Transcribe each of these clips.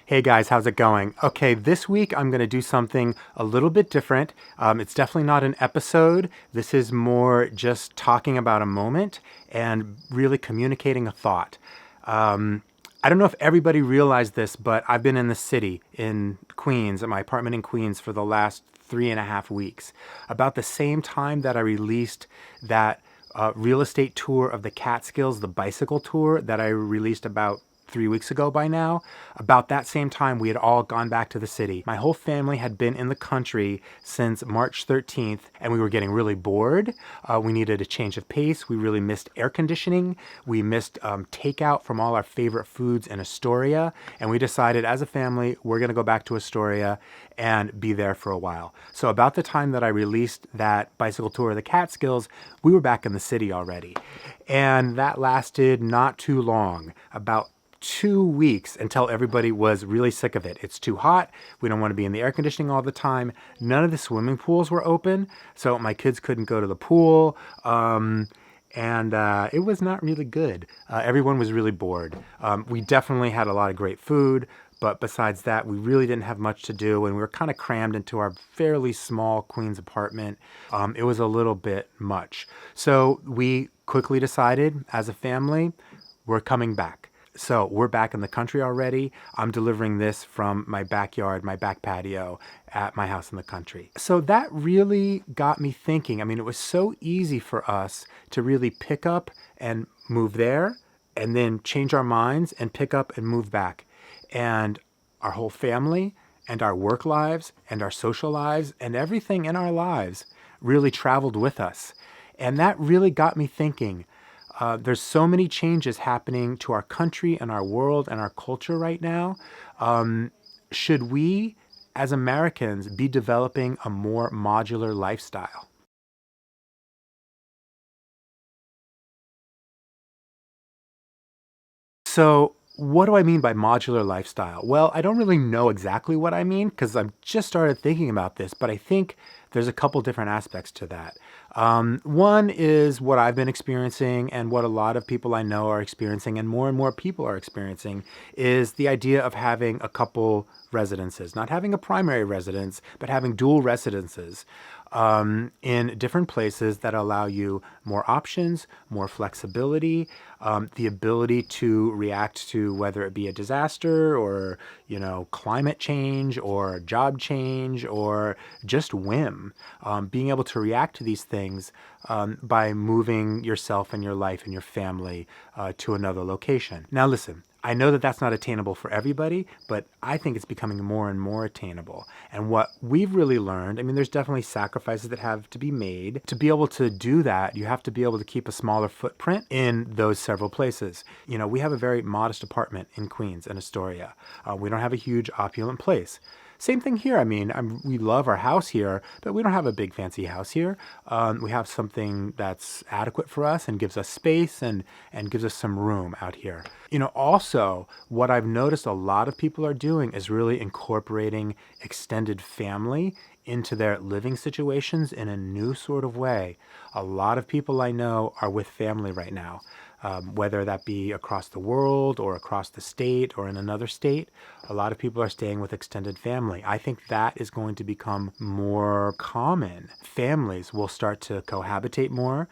Hey guys, how's it going? Okay, this week I'm going to do something a little bit different. It's definitely not an episode. This is more just talking about a moment and really communicating a thought. I don't know if everybody realized this, but I've been in the city in Queens, at my apartment in Queens, for the last 3.5 weeks. About the same time that I released that real estate tour of the Catskills, the bicycle tour that I released about 3 weeks ago by now. About that same time, we had all gone back to the city. My whole family had been in the country since March 13th, and we were getting really bored. We needed a change of pace. We really missed air conditioning. We missed takeout from all our favorite foods in Astoria. And we decided as a family, we're going to go back to Astoria and be there for a while. So about the time that I released that bicycle tour of the Catskills, we were back in the city already. And that lasted not too long, about 2 weeks, until everybody was really sick of it. It's too hot. We don't want to be in the air conditioning all the time. None of the swimming pools were open, so my kids couldn't go to the pool. And it was not really good. Everyone was really bored. We definitely had a lot of great food, but besides that, we really didn't have much to do, and we were kind of crammed into our fairly small Queens apartment. It was a little bit much. So we quickly decided as a family, we're coming back. So we're back in the country already. I'm delivering this from my backyard, my back patio at my house in the country. So that really got me thinking. I mean, it was so easy for us to really pick up and move there and then change our minds and pick up and move back. And our whole family and our work lives and our social lives and everything in our lives really traveled with us. And that really got me thinking. There's so many changes happening to our country and our world and our culture right now. Should we, as Americans, be developing a more modular lifestyle? So, what do I mean by modular lifestyle? Well, I don't really know exactly what I mean because I've just started thinking about this, but I think there's a couple different aspects to that. One is what I've been experiencing and what a lot of people I know are experiencing, and more people are experiencing, is the idea of having a couple residences, not having a primary residence, but having dual residences in different places that allow you more options, more flexibility, the ability to react to whether it be a disaster or, climate change or job change or just whim. Being able to react to these things by moving yourself and your life and your family to another location. Now, listen. I know that that's not attainable for everybody, but I think it's becoming more and more attainable. And what we've really learned, I mean, there's definitely sacrifices that have to be made. To be able to do that, you have to be able to keep a smaller footprint in those several places. We have a very modest apartment in Queens, in Astoria. We don't have a huge opulent place. Same thing here. I mean, we love our house here, but we don't have a big fancy house here. We have something that's adequate for us and gives us space and gives us some room out here. Also, what I've noticed a lot of people are doing is really incorporating extended family into their living situations in a new sort of way. A lot of people I know are with family right now. Whether that be across the world or across the state or in another state, a lot of people are staying with extended family. I think that is going to become more common. Families will start to cohabitate more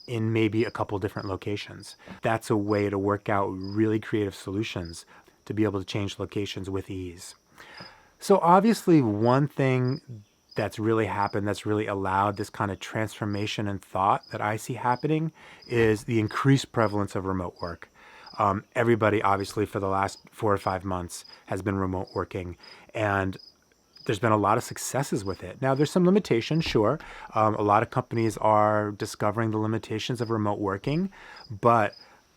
in maybe a couple different locations. That's a way to work out really creative solutions to be able to change locations with ease. So obviously one thing that's really happened, that's really allowed this kind of transformation in thought that I see happening is the increased prevalence of remote work. Everybody, obviously, for the last 4 or 5 months has been remote working, and there's been a lot of successes with it. Now, there's some limitations, sure. A lot of companies are discovering the limitations of remote working, but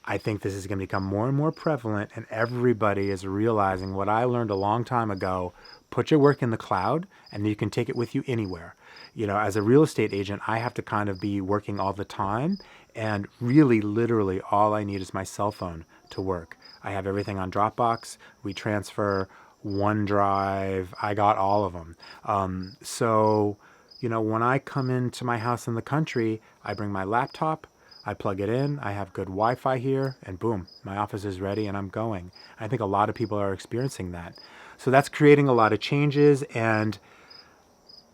I think this is going to become more and more prevalent, and everybody is realizing what I learned a long time ago. Put your work in the cloud, and you can take it with you anywhere. As a real estate agent, I have to kind of be working all the time, and really, literally, all I need is my cell phone to work. I have everything on Dropbox, WeTransfer, OneDrive. I got all of them. So when I come into my house in the country, I bring my laptop, I plug it in, I have good Wi-Fi here, and boom, my office is ready and I'm going. I think a lot of people are experiencing that. So that's creating a lot of changes and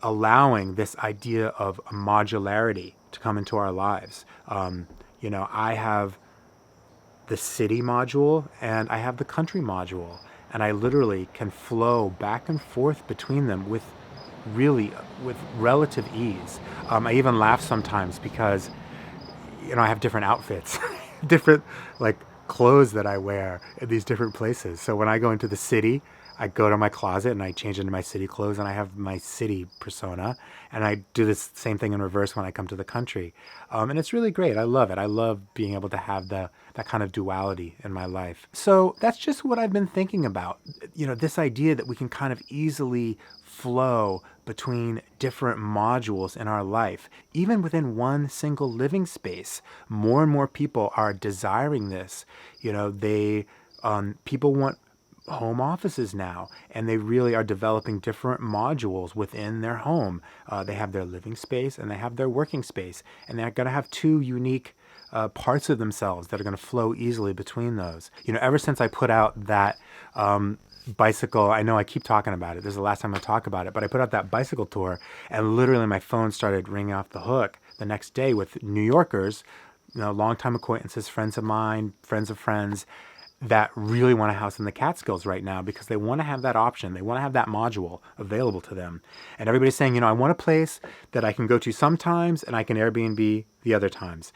allowing this idea of modularity to come into our lives. I have the city module and I have the country module, and I literally can flow back and forth between them with relative ease. I even laugh sometimes because I have different outfits, different like clothes that I wear in these different places. So when I go into the city, I go to my closet and I change into my city clothes and I have my city persona. And I do this same thing in reverse when I come to the country. And it's really great. I love it. I love being able to have that kind of duality in my life. So that's just what I've been thinking about. This idea that we can kind of easily flow between different modules in our life, even within one single living space. More and more people are desiring this. People want home offices now, and they really are developing different modules within their home. They have their living space and they have their working space, and they're going to have two unique parts of themselves that are going to flow easily between those. Ever since I put out that bicycle, I know I keep talking about it, this is the last time I talk about it, but I put out that bicycle tour and literally my phone started ringing off the hook the next day with New Yorkers, longtime acquaintances, friends of mine, friends of friends, that really want a house in the Catskills right now because they want to have that option. They want to have that module available to them. And everybody's saying, I want a place that I can go to sometimes and I can Airbnb the other times.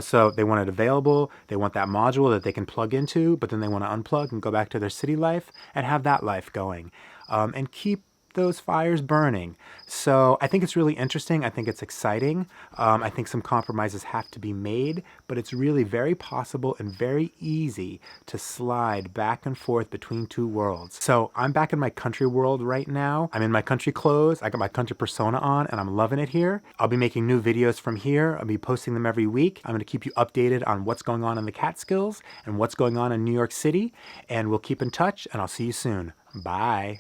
So they want it available. They want that module that they can plug into, but then they want to unplug and go back to their city life and have that life going, and keep those fires burning. So I think it's really interesting. I think it's exciting. I think some compromises have to be made, but it's really very possible and very easy to slide back and forth between two worlds. So I'm back in my country world right now. I'm in my country clothes. I got my country persona on and I'm loving it here. I'll be making new videos from here. I'll be posting them every week. I'm going to keep you updated on what's going on in the Catskills and what's going on in New York City. And we'll keep in touch and I'll see you soon. Bye.